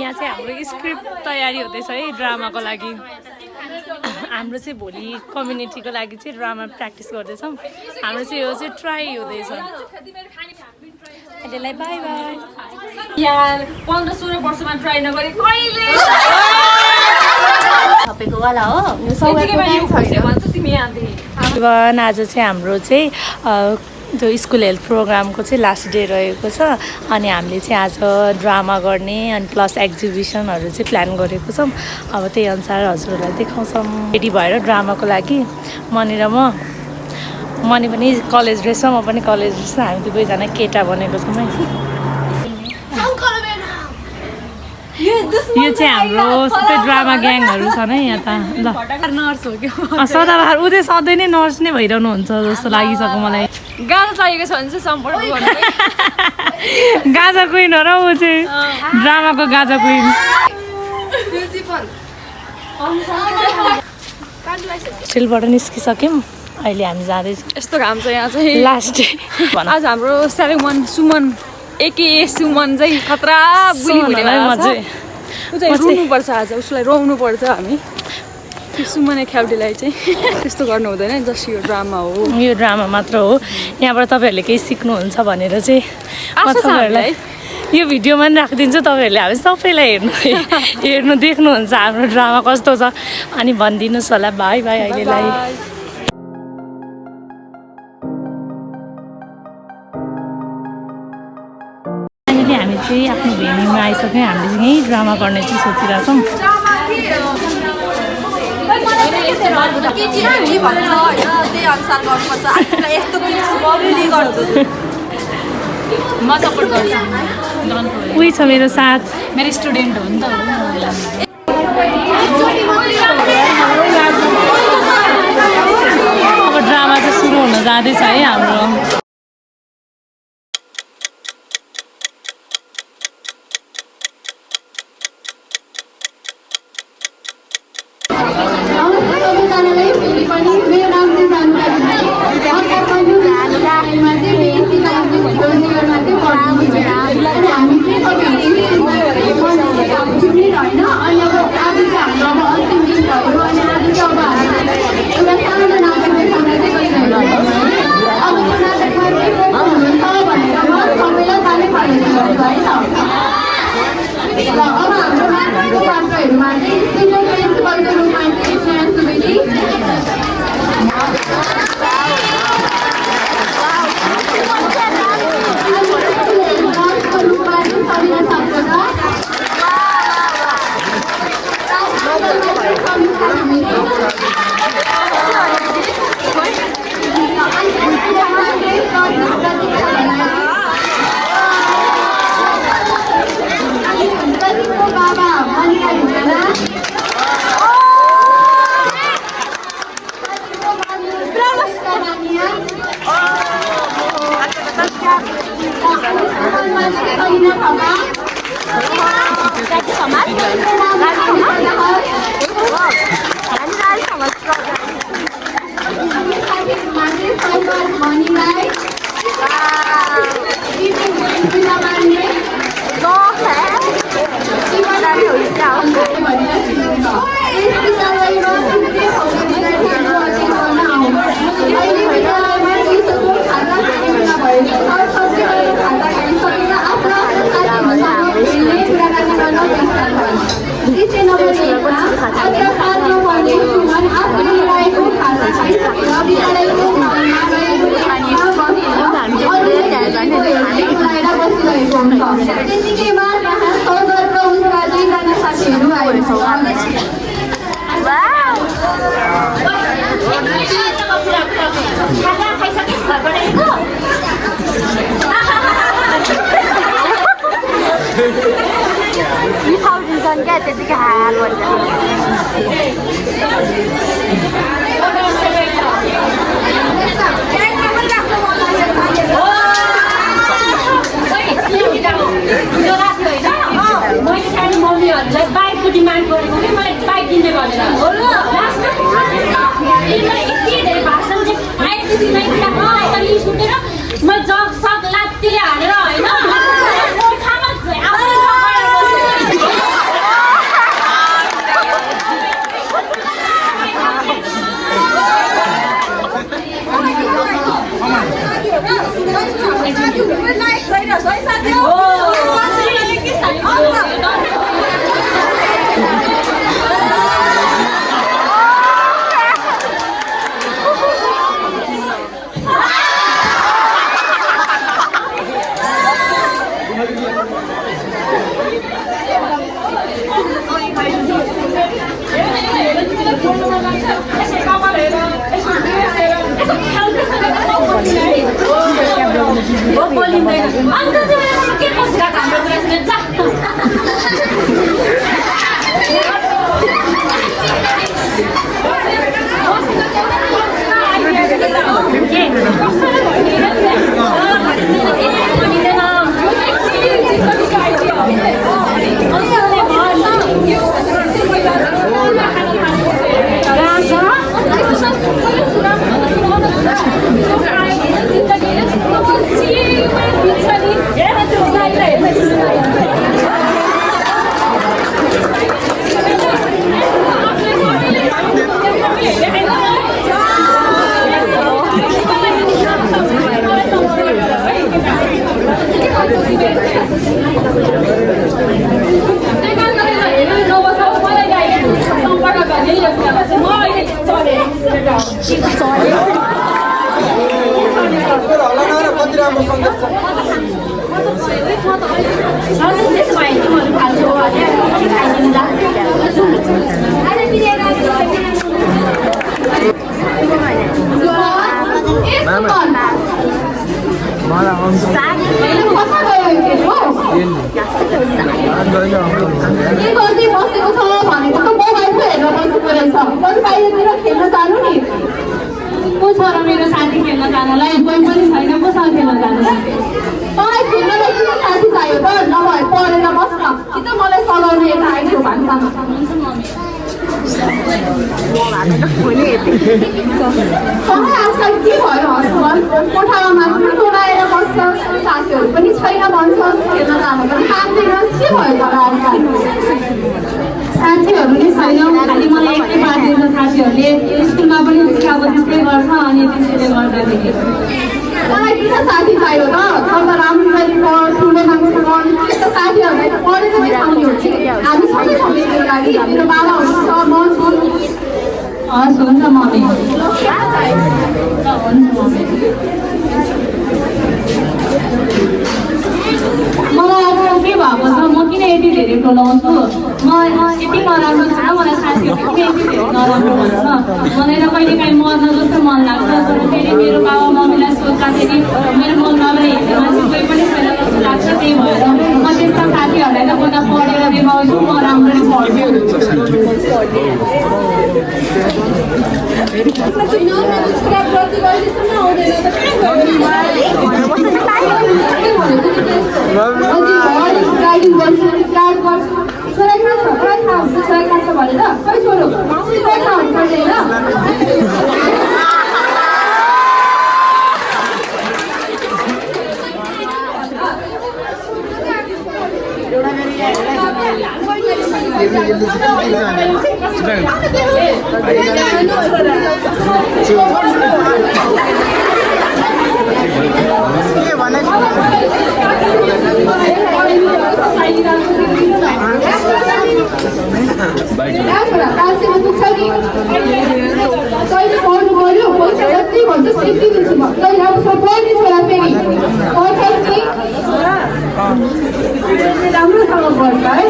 यहाँ चाहिँ हाम्रो स्क्रिप्ट तयारी हुँदैछ है ड्रामाको लागि हाम्रो चाहिँ भोलि कम्युनिटीको लागि चाहिँ ड्रामा प्र्याक्टिस गर्दैछौँ हाम्रो चाहिँ यो चाहिँ ट्राई हुँदैछ अहिलेलाई बाई बाई यार 15-16 वर्षमा ट्राई नगरे कहिले थपेको वाला हो तिमी आज चाहिँ हाम्रो चाहिँ त्यो स्कुल हेल्थ प्रोग्रामको चाहिँ लास्ट डे रहेको छ अनि हामीले चाहिँ आज ड्रामा गर्ने अनि प्लस एक्जिबिसनहरू चाहिँ प्लान गरेको छौँ अब त्यही अनुसार हजुरहरूलाई देखाउँछौँ रेडी भएर ड्रामाको लागि मनी र मनी पनि कलेज ड्रेसमा म पनि कलेज ड्रेसमा हामी दुवैजना केटा बनेको छौँ है यो चाहिँ हाम्रो सबै ड्रामा ग्याङहरू छन् है यहाँ त ल नर्स हो क्या सदाबहार ऊ चाहिँ सधैँ नै नर्स नै भइरहनुहुन्छ जस्तो लागिसक्यो मलाई गाजा चाहिएको छ भने चाहिँ सम्पर्क गर्नु गाजा क्विन हो र ऊ चाहिँ ड्रामाको गाजा क्विन होस्टेलबाट निस्किसक्यौँ अहिले हामी जाँदैछौँ यस्तो घाम छ यहाँ चाहिँ लास्ट डे आज हाम्रो सेरेमन सुमन एके सुमन चाहिँ खतरा रुनुपर्छ आज उसलाई रोउनु पर्छ हामी सुमने ख्याउडीलाई चाहिँ त्यस्तो गर्नु हुँदैन जस्ट यो ड्रामा हो यो ड्रामा मात्र हो यहाँबाट तपाईँहरूले केही सिक्नुहुन्छ भनेर चाहिँ म तपाईँहरूलाई यो भिडियोमा पनि राखिदिन्छु तपाईँहरूले हामी सबैलाई हेर्नु देख्नुहुन्छ हाम्रो ड्रामा कस्तो छ अनि भनिदिनुहोस् होला बाई बाई अहिलेलाई हामी चाहिँ आफ्नो भेन्यूमा आइसक्यौँ हामीले चाहिँ यहीँ ड्रामा गर्ने चाहिँ सोचिरहेछौँ म सपोर्ट गर्छु उही छ मेरो साथ मेरो स्टुडेन्ट हो नि त अब ड्रामा चाहिँ सुरु हुन जाँदैछ है हाम्रो बसेको छ भनेको त मोबाइल पो हेरेर बसेको रहेछ बरु बाहिरतिर खेल्न जानु नि को छ र मेरो साथी खेल्न जानलाई कोही पनि छैन कोसँग खेल्न जानु मलाई खेल्नलाई किन साथी चाहियो त नभए पढेर बस्न कि त मलाई सघाउने यता आइदियो भान्सामा सँगै आजकल के भयो हस्बल कोठामा मात्र डोराएर बस्छ साथीहरू पनि छैन भन्छ खेल्न जानु पनि पाउँदैन के भयो त आजकल साथीहरू नै छैन खालि मलाई एकै पार्दैन साथीहरूले स्कुलमा पनि अब त्यस्तै गर्छ अनि त्यसैले गर्दाखेरि मलाई किन साथी चाहियो त त राम्ररी पढ ठुलो मान्छे पढ त साथीहरूलाई त पढेर देखाउने हो कि हामी सबै सबैको लागि मेरो बाबा हुनुहुन्छ म छु हस् हुन्छ मम्मी हुन्छ मम्मी मलाई अब के भएको छ म किन यति धेरै टोलाउँछु म यति नराम्रो छु मलाई साथीहरूले किन यति धेरै नराम्रो भन्छ मलाई त कहिलेकाहीँ मर्न जस्तो मन लाग्छ तर फेरि मेरो बाबा मम्मीलाई सोद्धाखेरि मेरो मम्मीलाई हेर्ने मान्छे कोही पनि छैन जस्तो लाग्छ त्यही भएर म त्यस्ता साथीहरूलाई त कोही पढेर देखाउँछु म राम्ररी पढ्छु ड्राइभिङ गर्छु स्टार्ट गर्छु छोरा खान्छ छोरा खान्छ भनेर खै छोरो छोरा खानु पर्दैन कहिले पढ्नु पर्यो पैसा जति भन्छ त्यति दिन्छु म कहिले अब पढ्ने छोरा फेरि राम्रोसँग पढ्छ है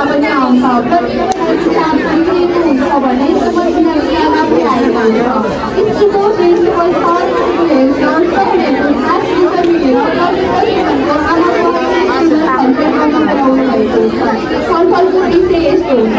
पनि आउँछ हुन्छ भने सफलको विषय यस्तो हुन्छ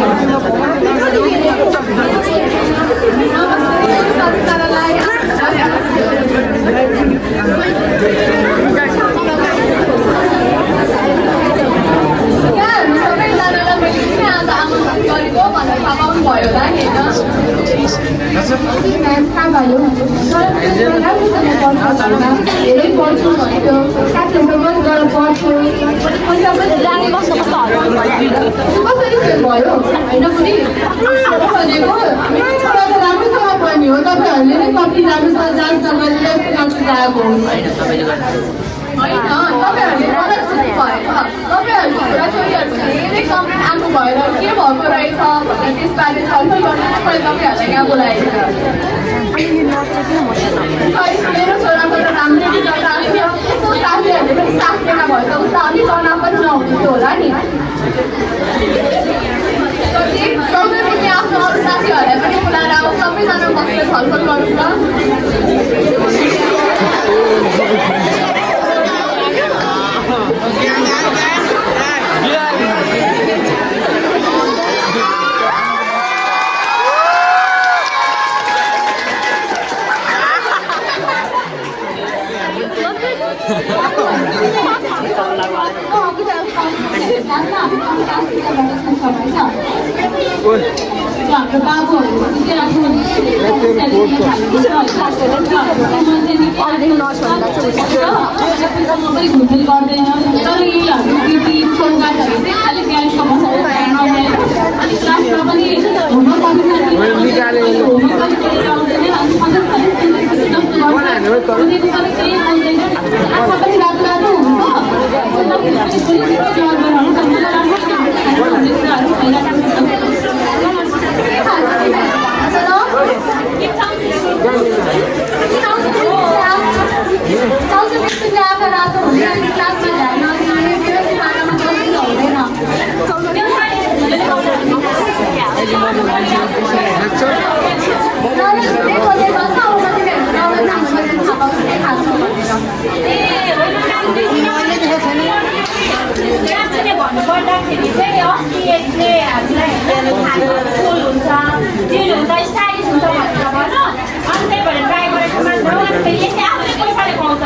धेरै पढ्छु भनेको साथीहरू पनि गएर पढ्छु पैसा पनि कसरी फेल भयो होइन पनि भनेको छोरा त राम्रोसँग पढ्ने हो तपाईँहरूले नै कति राम्रोसँग जान्छ गरेर जान्छु गएको होइन तपाईँहरूले मलाई सुन्नु भएन तपाईँहरूको छोराछोरीहरूको धेरै कम्प्लेन आएको भएर के भएको रहेछ भनेर त्यसबारे छलफल गर्न मैले तपाईँहरूलाई यहाँ बोलाएको मेरो छोराको त राम्रै रिजल्ट आएको थियो यस्तो साथीहरूले पनि साथ दिएन भए त उता अलिक तनाव पनि नहुन्थ्यो होला नि तपाईँ आफ्नो अरू साथीहरूलाई पनि बोलाएर अब सबैजना बसेर छलफल गरौँ न हाम्रो बाबुहरू घुम्ने गर्दैन तर यही छोराहरू चाहिँ अलिक बिहान समस्या अनि क्लासमा पनि होमवर्क बुझेको पनि केही बोल्दैन आँखा पनि रातो रातो हुन्छ भन्नुपर्दाखेरि चाहिँ अस्ति यसले हामीलाई फुल हुन्छ जिल हुन्छ स्टाइलिस हुन्छ भनेर भन्छ अनि त्यही भएर ट्राई गरेको मात्र हो अनि फेरि यसले आफ्नै पैसाले पाउँछ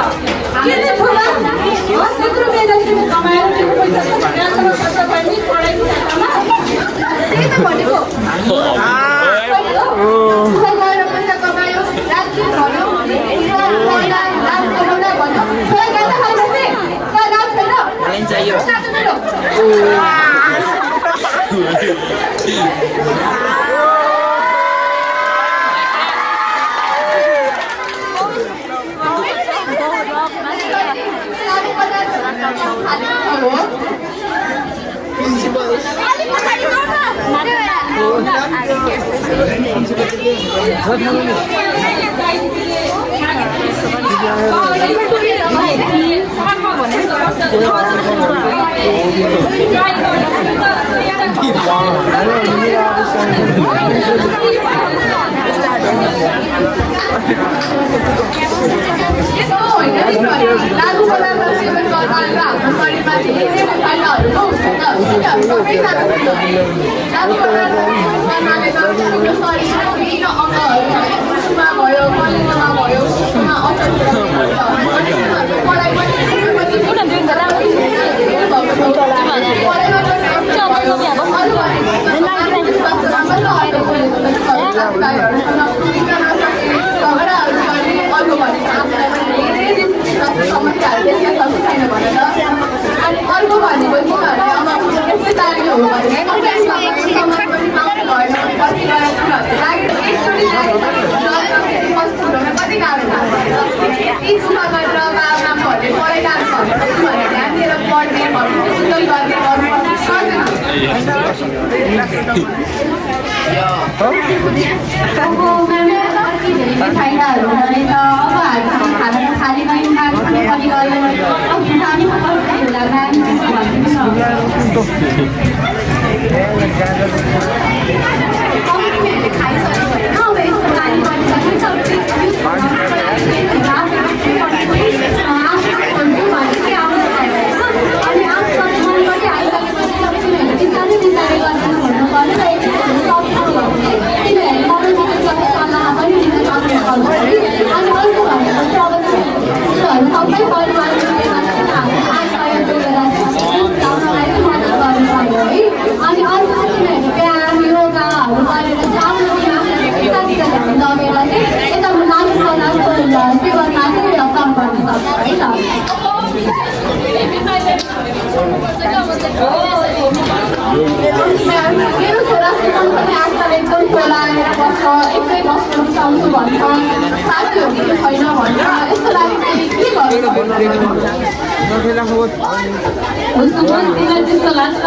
त्यस्तो लाग्छ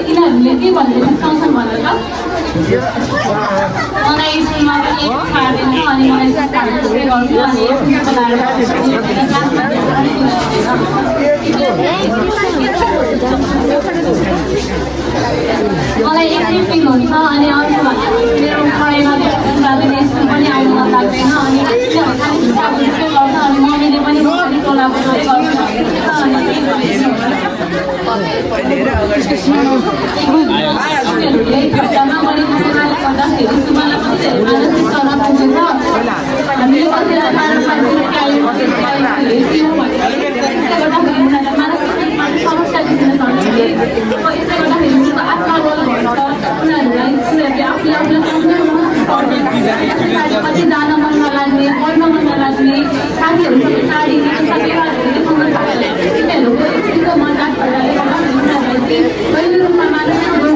यिनीहरूले के भनेर सिकाउँछन् भनेर मलाई स्कुलमा पनि पार्दैन अनि मलाई गर्छु अनि मलाई एक्लै फिल हुन्छ अनि अर्को भन्दाखेरि मेरो पढाइमा जाँदैन स्कुल पनि आउनु मन लाग्दैन अनि गर्छ अनि मम्मीले पनि कोलाबोरेट गर्छ कति जान मन नलाग्ने पढ्न मन नलाग्ने साथीहरूसँग टाढी तिनीहरूको मन लाग्छ पहिलो रूपमा मानिसहरू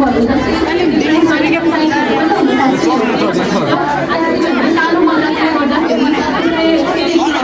सानो मन लाग्ने गर्दाखेरि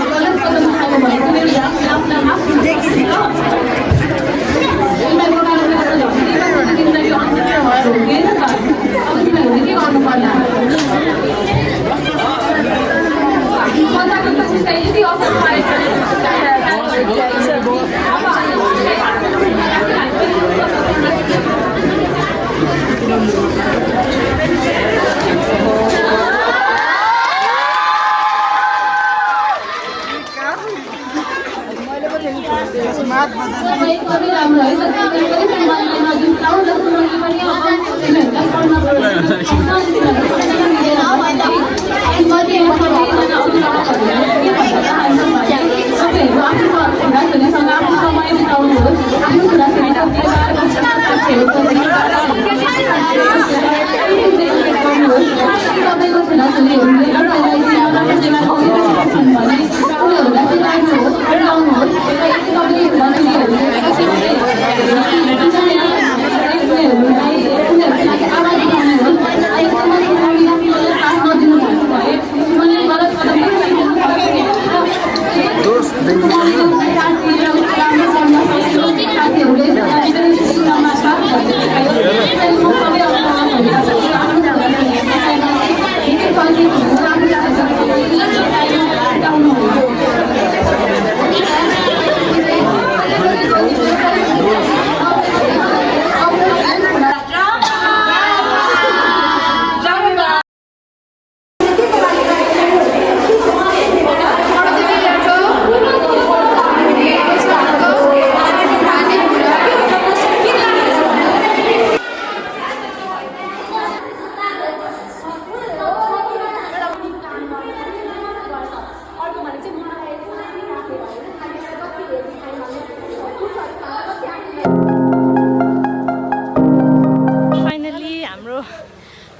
एकदमै राम्रो है तपाईँले पनि मनलाई नजिस्काऊ र सुन्नुले पनि अब तिनीहरूलाई तपाईँहरू आफ्नो छोराछोरीसँग आफ्नो समय बिताउनुहोस् आफ्नो छोराछोरीको तपाईँको छोराछोरीहरूले एउटालाई छन् भने उनीहरूलाई चाहिँ राख्नुहोस् लाउनुहोस्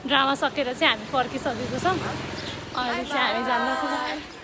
ड्रामा सकेर चाहिँ हामी फर्किसकेको छौँ अहिले चाहिँ हामी जान्न